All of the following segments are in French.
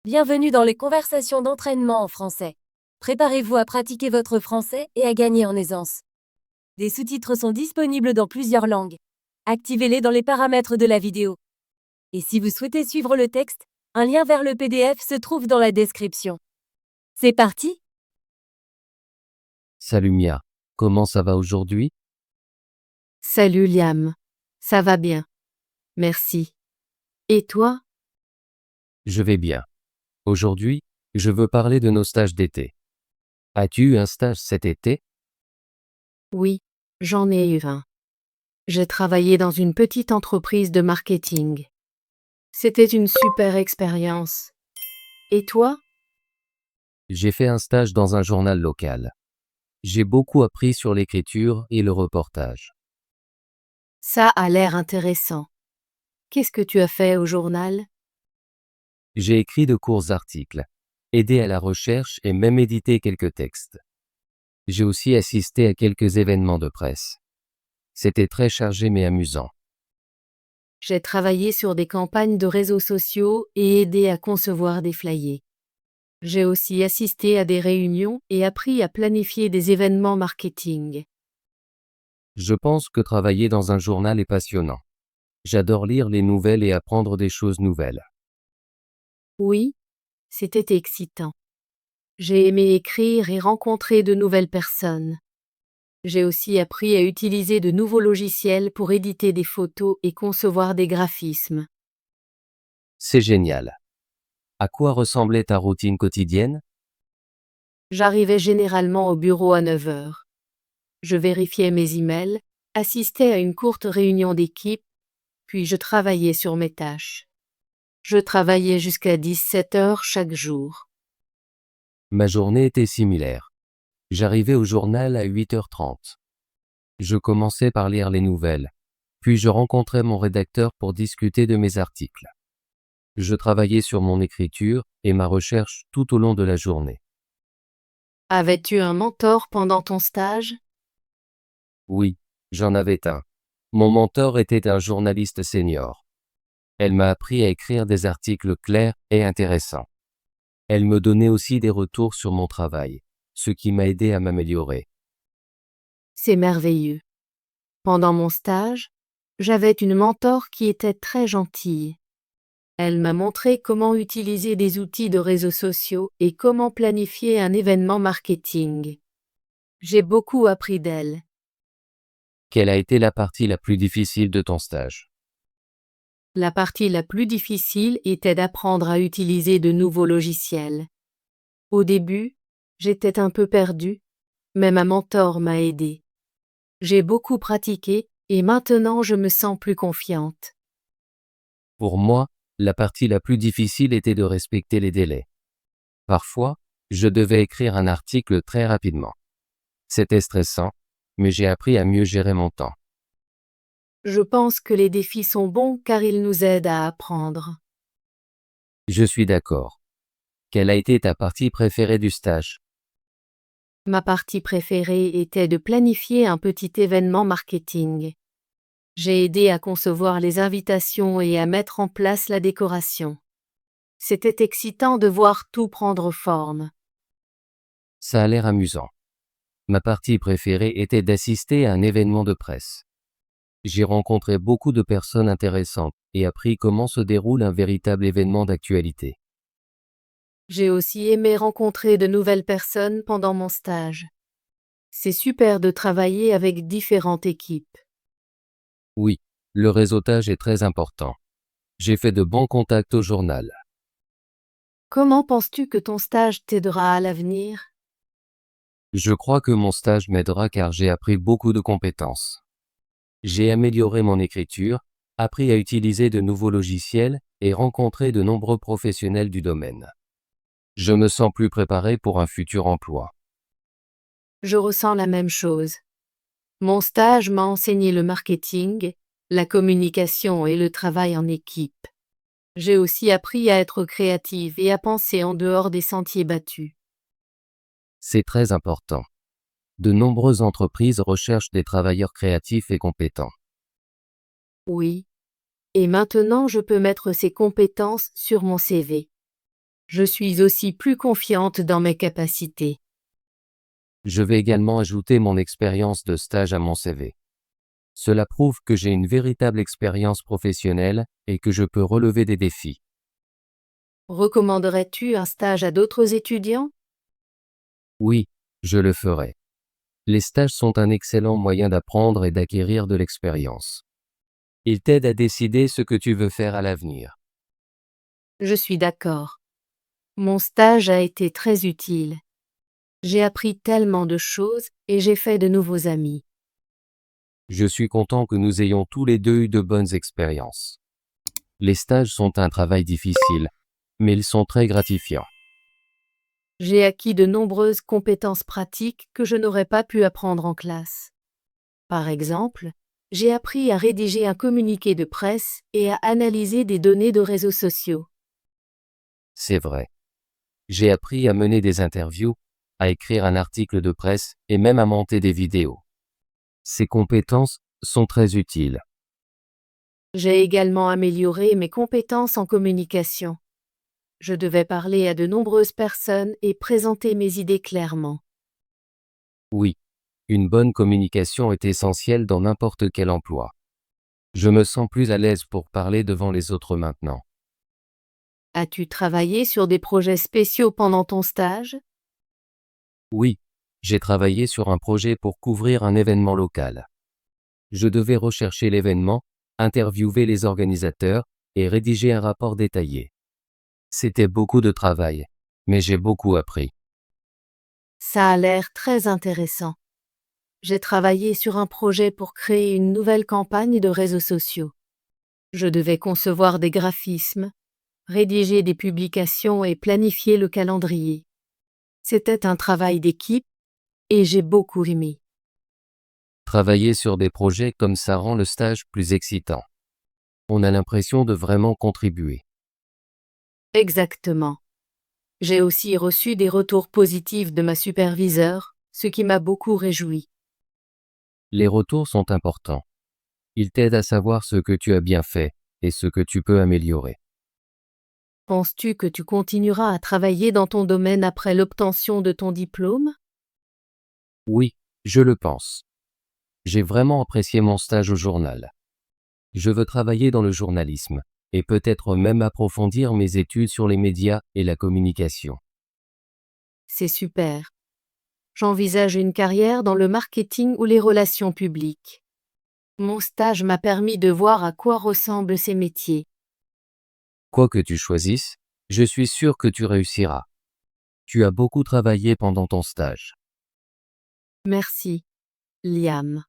Bienvenue dans les conversations d'entraînement en français. Préparez-vous à pratiquer votre français et à gagner en aisance. Des sous-titres sont disponibles dans plusieurs langues. Activez-les dans les paramètres de la vidéo. Et si vous souhaitez suivre le texte, un lien vers le PDF se trouve dans la description. C'est parti! Salut Mia, comment ça va aujourd'hui? Salut Liam. Ça va bien. Merci. Et toi? Je vais bien. Aujourd'hui, je veux parler de nos stages d'été. As-tu eu un stage cet été? Oui, j'en ai eu un. J'ai travaillé dans une petite entreprise de marketing. C'était une super expérience. Et toi? J'ai fait un stage dans un journal local. J'ai beaucoup appris sur l'écriture et le reportage. Ça a l'air intéressant. Qu'est-ce que tu as fait au journal? J'ai écrit de courts articles, aidé à la recherche et même édité quelques textes. J'ai aussi assisté à quelques événements de presse. C'était très chargé mais amusant. J'ai travaillé sur des campagnes de réseaux sociaux et aidé à concevoir des flyers. J'ai aussi assisté à des réunions et appris à planifier des événements marketing. Je pense que travailler dans un journal est passionnant. J'adore lire les nouvelles et apprendre des choses nouvelles. Oui, c'était excitant. J'ai aimé écrire et rencontrer de nouvelles personnes. J'ai aussi appris à utiliser de nouveaux logiciels pour éditer des photos et concevoir des graphismes. C'est génial. À quoi ressemblait ta routine quotidienne? J'arrivais généralement au bureau à 9 heures. Je vérifiais mes emails, assistais à une courte réunion d'équipe, puis je travaillais sur mes tâches. Je travaillais jusqu'à 17 heures chaque jour. Ma journée était similaire. J'arrivais au journal à 8h30. Je commençais par lire les nouvelles, puis je rencontrais mon rédacteur pour discuter de mes articles. Je travaillais sur mon écriture et ma recherche tout au long de la journée. Avais-tu un mentor pendant ton stage? Oui, j'en avais un. Mon mentor était un journaliste senior. Elle m'a appris à écrire des articles clairs et intéressants. Elle me donnait aussi des retours sur mon travail, ce qui m'a aidé à m'améliorer. C'est merveilleux. Pendant mon stage, j'avais une mentor qui était très gentille. Elle m'a montré comment utiliser des outils de réseaux sociaux et comment planifier un événement marketing. J'ai beaucoup appris d'elle. Quelle a été la partie la plus difficile de ton stage? La partie la plus difficile était d'apprendre à utiliser de nouveaux logiciels. Au début, j'étais un peu perdue, mais ma mentor m'a aidée. J'ai beaucoup pratiqué et maintenant je me sens plus confiante. Pour moi, la partie la plus difficile était de respecter les délais. Parfois, je devais écrire un article très rapidement. C'était stressant, mais j'ai appris à mieux gérer mon temps. Je pense que les défis sont bons car ils nous aident à apprendre. Je suis d'accord. Quelle a été ta partie préférée du stage? Ma partie préférée était de planifier un petit événement marketing. J'ai aidé à concevoir les invitations et à mettre en place la décoration. C'était excitant de voir tout prendre forme. Ça a l'air amusant. Ma partie préférée était d'assister à un événement de presse. J'ai rencontré beaucoup de personnes intéressantes et appris comment se déroule un véritable événement d'actualité. J'ai aussi aimé rencontrer de nouvelles personnes pendant mon stage. C'est super de travailler avec différentes équipes. Oui, le réseautage est très important. J'ai fait de bons contacts au journal. Comment penses-tu que ton stage t'aidera à l'avenir? Je crois que mon stage m'aidera car j'ai appris beaucoup de compétences. J'ai amélioré mon écriture, appris à utiliser de nouveaux logiciels et rencontré de nombreux professionnels du domaine. Je me sens plus préparé pour un futur emploi. Je ressens la même chose. Mon stage m'a enseigné le marketing, la communication et le travail en équipe. J'ai aussi appris à être créative et à penser en dehors des sentiers battus. C'est très important. De nombreuses entreprises recherchent des travailleurs créatifs et compétents. Oui. Et maintenant je peux mettre ces compétences sur mon CV. Je suis aussi plus confiante dans mes capacités. Je vais également ajouter mon expérience de stage à mon CV. Cela prouve que j'ai une véritable expérience professionnelle et que je peux relever des défis. Recommanderais-tu un stage à d'autres étudiants? Oui, je le ferai. Les stages sont un excellent moyen d'apprendre et d'acquérir de l'expérience. Ils t'aident à décider ce que tu veux faire à l'avenir. Je suis d'accord. Mon stage a été très utile. J'ai appris tellement de choses et j'ai fait de nouveaux amis. Je suis content que nous ayons tous les deux eu de bonnes expériences. Les stages sont un travail difficile, mais ils sont très gratifiants. J'ai acquis de nombreuses compétences pratiques que je n'aurais pas pu apprendre en classe. Par exemple, j'ai appris à rédiger un communiqué de presse et à analyser des données de réseaux sociaux. C'est vrai. J'ai appris à mener des interviews, à écrire un article de presse et même à monter des vidéos. Ces compétences sont très utiles. J'ai également amélioré mes compétences en communication. Je devais parler à de nombreuses personnes et présenter mes idées clairement. Oui, une bonne communication est essentielle dans n'importe quel emploi. Je me sens plus à l'aise pour parler devant les autres maintenant. As-tu travaillé sur des projets spéciaux pendant ton stage? Oui, j'ai travaillé sur un projet pour couvrir un événement local. Je devais rechercher l'événement, interviewer les organisateurs et rédiger un rapport détaillé. C'était beaucoup de travail, mais j'ai beaucoup appris. Ça a l'air très intéressant. J'ai travaillé sur un projet pour créer une nouvelle campagne de réseaux sociaux. Je devais concevoir des graphismes, rédiger des publications et planifier le calendrier. C'était un travail d'équipe et j'ai beaucoup aimé. Travailler sur des projets comme ça rend le stage plus excitant. On a l'impression de vraiment contribuer. Exactement. J'ai aussi reçu des retours positifs de ma superviseure, ce qui m'a beaucoup réjoui. Les retours sont importants. Ils t'aident à savoir ce que tu as bien fait et ce que tu peux améliorer. Penses-tu que tu continueras à travailler dans ton domaine après l'obtention de ton diplôme? Oui, je le pense. J'ai vraiment apprécié mon stage au journal. Je veux travailler dans le journalisme et peut-être même approfondir mes études sur les médias et la communication. C'est super. J'envisage une carrière dans le marketing ou les relations publiques. Mon stage m'a permis de voir à quoi ressemblent ces métiers. Quoi que tu choisisses, je suis sûr que tu réussiras. Tu as beaucoup travaillé pendant ton stage. Merci, Liam.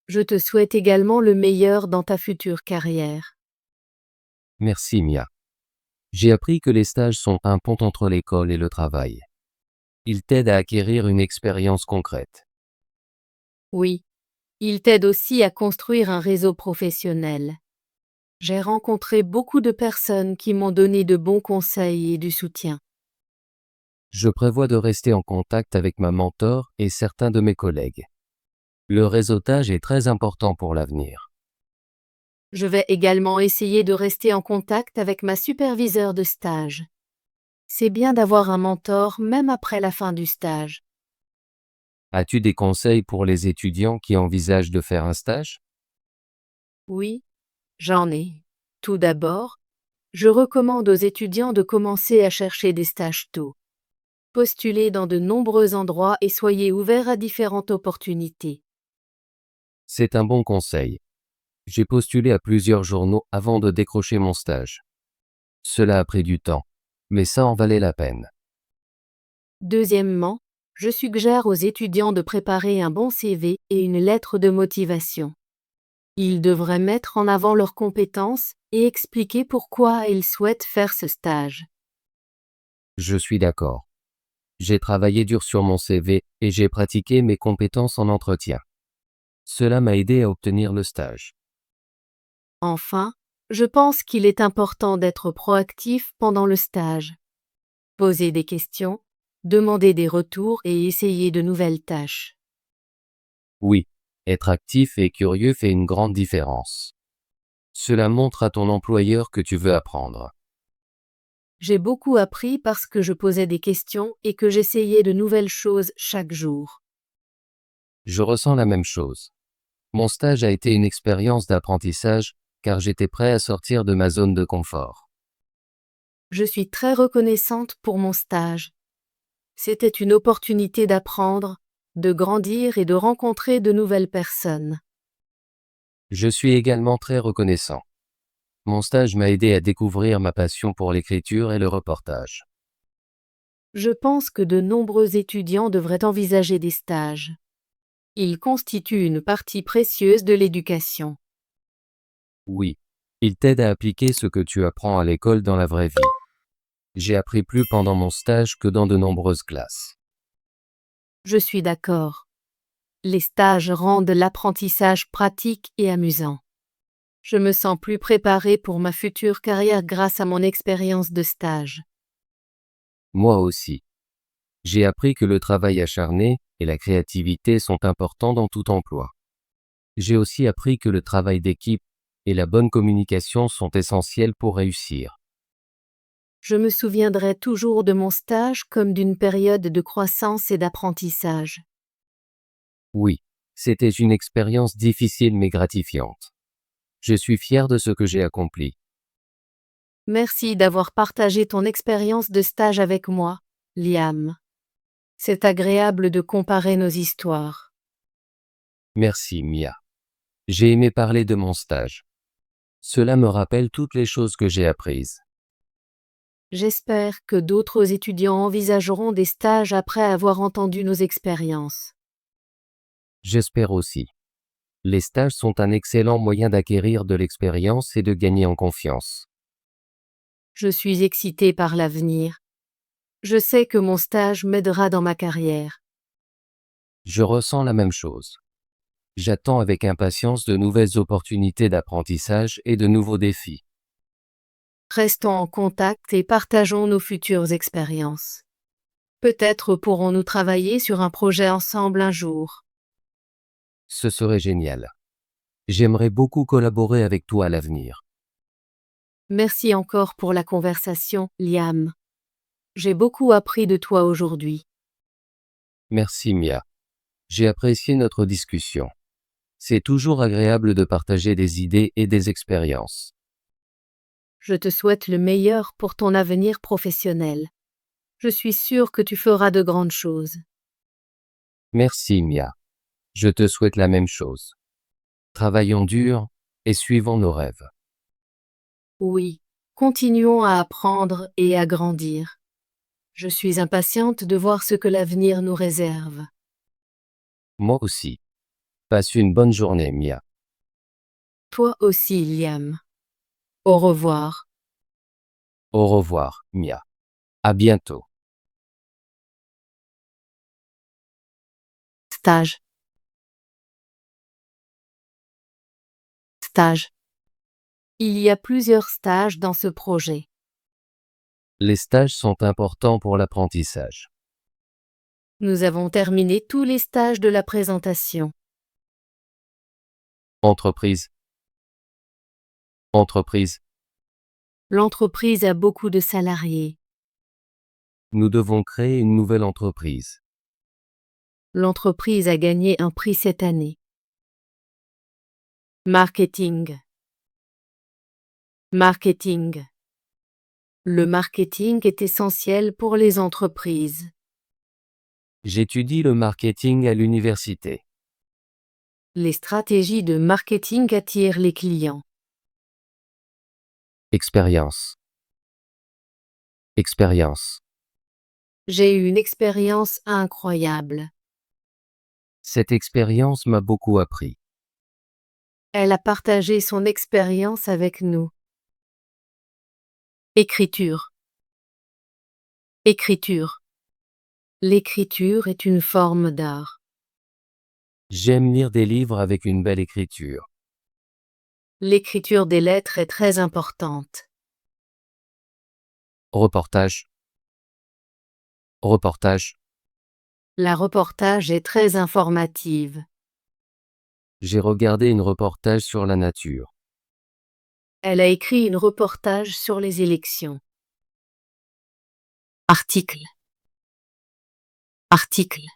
Je te souhaite également le meilleur dans ta future carrière. Merci Mia. J'ai appris que les stages sont un pont entre l'école et le travail. Ils t'aident à acquérir une expérience concrète. Oui, il t'aide aussi à construire un réseau professionnel. J'ai rencontré beaucoup de personnes qui m'ont donné de bons conseils et du soutien. Je prévois de rester en contact avec ma mentor et certains de mes collègues. Le réseautage est très important pour l'avenir. Je vais également essayer de rester en contact avec ma superviseure de stage. C'est bien d'avoir un mentor même après la fin du stage. As-tu des conseils pour les étudiants qui envisagent de faire un stage? Oui, j'en ai. Tout d'abord, je recommande aux étudiants de commencer à chercher des stages tôt. Postulez dans de nombreux endroits et soyez ouverts à différentes opportunités. C'est un bon conseil. J'ai postulé à plusieurs journaux avant de décrocher mon stage. Cela a pris du temps, mais ça en valait la peine. Deuxièmement, je suggère aux étudiants de préparer un bon CV et une lettre de motivation. Ils devraient mettre en avant leurs compétences et expliquer pourquoi ils souhaitent faire ce stage. Je suis d'accord. J'ai travaillé dur sur mon CV et j'ai pratiqué mes compétences en entretien. Cela m'a aidé à obtenir le stage. Enfin, je pense qu'il est important d'être proactif pendant le stage. Poser des questions, demander des retours et essayer de nouvelles tâches. Oui, être actif et curieux fait une grande différence. Cela montre à ton employeur que tu veux apprendre. J'ai beaucoup appris parce que je posais des questions et que j'essayais de nouvelles choses chaque jour. Je ressens la même chose. Mon stage a été une expérience d'apprentissage, car j'étais prêt à sortir de ma zone de confort. Je suis très reconnaissante pour mon stage. C'était une opportunité d'apprendre, de grandir et de rencontrer de nouvelles personnes. Je suis également très reconnaissant. Mon stage m'a aidé à découvrir ma passion pour l'écriture et le reportage. Je pense que de nombreux étudiants devraient envisager des stages. Ils constituent une partie précieuse de l'éducation. Oui, il t'aide à appliquer ce que tu apprends à l'école dans la vraie vie. J'ai appris plus pendant mon stage que dans de nombreuses classes. Je suis d'accord. Les stages rendent l'apprentissage pratique et amusant. Je me sens plus préparée pour ma future carrière grâce à mon expérience de stage. Moi aussi. J'ai appris que le travail acharné et la créativité sont importants dans tout emploi. J'ai aussi appris que le travail d'équipe et la bonne communication sont essentiels pour réussir. Je me souviendrai toujours de mon stage comme d'une période de croissance et d'apprentissage. Oui, c'était une expérience difficile mais gratifiante. Je suis fier de ce que j'ai accompli. Merci d'avoir partagé ton expérience de stage avec moi, Liam. C'est agréable de comparer nos histoires. Merci, Mia. J'ai aimé parler de mon stage. Cela me rappelle toutes les choses que j'ai apprises. J'espère que d'autres étudiants envisageront des stages après avoir entendu nos expériences. J'espère aussi. Les stages sont un excellent moyen d'acquérir de l'expérience et de gagner en confiance. Je suis excitée par l'avenir. Je sais que mon stage m'aidera dans ma carrière. Je ressens la même chose. J'attends avec impatience de nouvelles opportunités d'apprentissage et de nouveaux défis. Restons en contact et partageons nos futures expériences. Peut-être pourrons-nous travailler sur un projet ensemble un jour. Ce serait génial. J'aimerais beaucoup collaborer avec toi à l'avenir. Merci encore pour la conversation, Liam. J'ai beaucoup appris de toi aujourd'hui. Merci, Mia. J'ai apprécié notre discussion. C'est toujours agréable de partager des idées et des expériences. Je te souhaite le meilleur pour ton avenir professionnel. Je suis sûre que tu feras de grandes choses. Merci, Mia. Je te souhaite la même chose. Travaillons dur et suivons nos rêves. Oui, continuons à apprendre et à grandir. Je suis impatiente de voir ce que l'avenir nous réserve. Moi aussi. Passe une bonne journée, Mia. Toi aussi, Liam. Au revoir. Au revoir, Mia. À bientôt. Stage. Stage. Il y a plusieurs stages dans ce projet. Les stages sont importants pour l'apprentissage. Nous avons terminé tous les stages de la présentation. Entreprise. Entreprise. L'entreprise a beaucoup de salariés. Nous devons créer une nouvelle entreprise. L'entreprise a gagné un prix cette année. Marketing. Marketing. Le marketing est essentiel pour les entreprises. J'étudie le marketing à l'université. Les stratégies de marketing attirent les clients. Expérience. Expérience. J'ai eu une expérience incroyable. Cette expérience m'a beaucoup appris. Elle a partagé son expérience avec nous. Écriture. Écriture. L'écriture est une forme d'art. J'aime lire des livres avec une belle écriture. L'écriture des lettres est très importante. Reportage. Reportage. La reportage est très informative. J'ai regardé une reportage sur la nature. Elle a écrit une reportage sur les élections. Article. Article.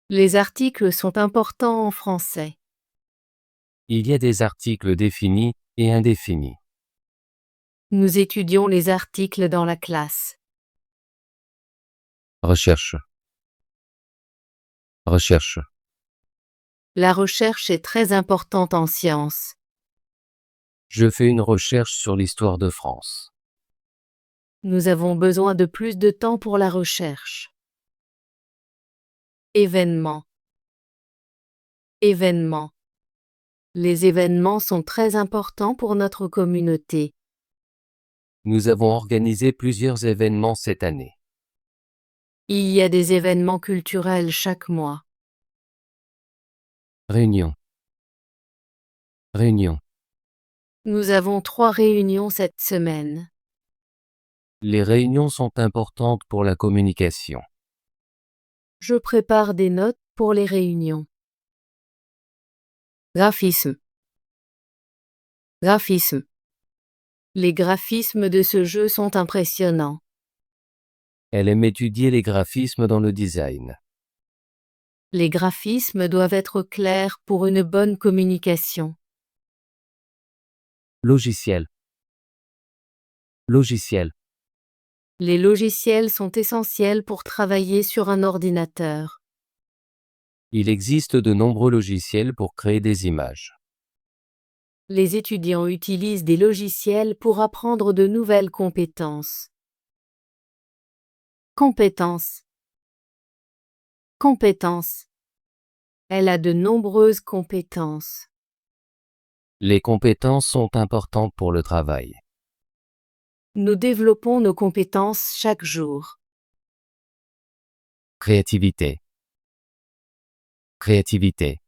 Les articles sont importants en français. Il y a des articles définis et indéfinis. Nous étudions les articles dans la classe. Recherche. Recherche. La recherche est très importante en sciences. Je fais une recherche sur l'histoire de France. Nous avons besoin de plus de temps pour la recherche. Événements. Événements. Les événements sont très importants pour notre communauté. Nous avons organisé plusieurs événements cette année. Il y a des événements culturels chaque mois. Réunion. Réunion. Nous avons 3 réunions cette semaine. Les réunions sont importantes pour la communication. Je prépare des notes pour les réunions. Graphisme. Graphisme. Les graphismes de ce jeu sont impressionnants. Elle aime étudier les graphismes dans le design. Les graphismes doivent être clairs pour une bonne communication. Logiciel. Logiciel. Les logiciels sont essentiels pour travailler sur un ordinateur. Il existe de nombreux logiciels pour créer des images. Les étudiants utilisent des logiciels pour apprendre de nouvelles compétences. Compétences. Compétences. Elle a de nombreuses compétences. Les compétences sont importantes pour le travail. Nous développons nos compétences chaque jour. Créativité. Créativité.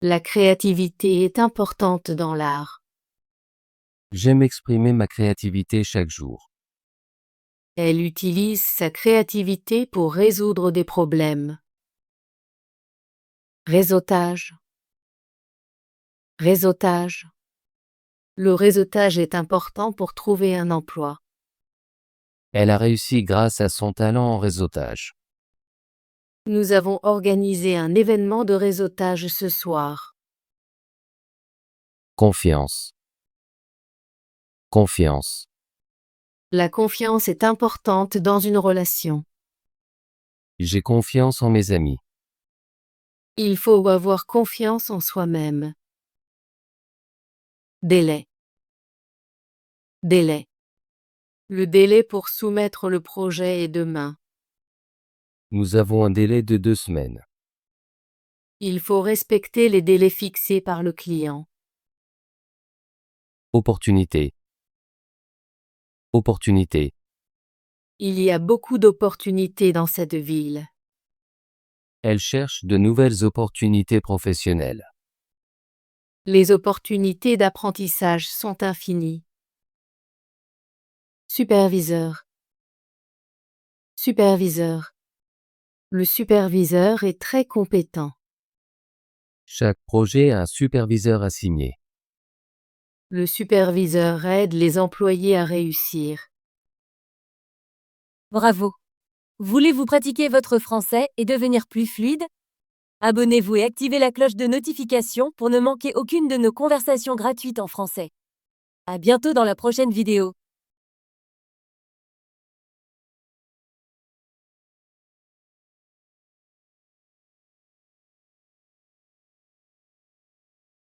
La créativité est importante dans l'art. J'aime exprimer ma créativité chaque jour. Elle utilise sa créativité pour résoudre des problèmes. Réseautage. Réseautage. Le réseautage est important pour trouver un emploi. Elle a réussi grâce à son talent en réseautage. Nous avons organisé un événement de réseautage ce soir. Confiance. Confiance. La confiance est importante dans une relation. J'ai confiance en mes amis. Il faut avoir confiance en soi-même. Délai. Délai. Le délai pour soumettre le projet est demain. Nous avons un délai de 2 semaines. Il faut respecter les délais fixés par le client. Opportunité. Opportunité. Il y a beaucoup d'opportunités dans cette ville. Elle cherche de nouvelles opportunités professionnelles. Les opportunités d'apprentissage sont infinies. Superviseur. Superviseur. Le superviseur est très compétent. Chaque projet a un superviseur assigné. Le superviseur aide les employés à réussir. Bravo! Voulez-vous pratiquer votre français et devenir plus fluide? Abonnez-vous et activez la cloche de notification pour ne manquer aucune de nos conversations gratuites en français. À bientôt dans la prochaine vidéo.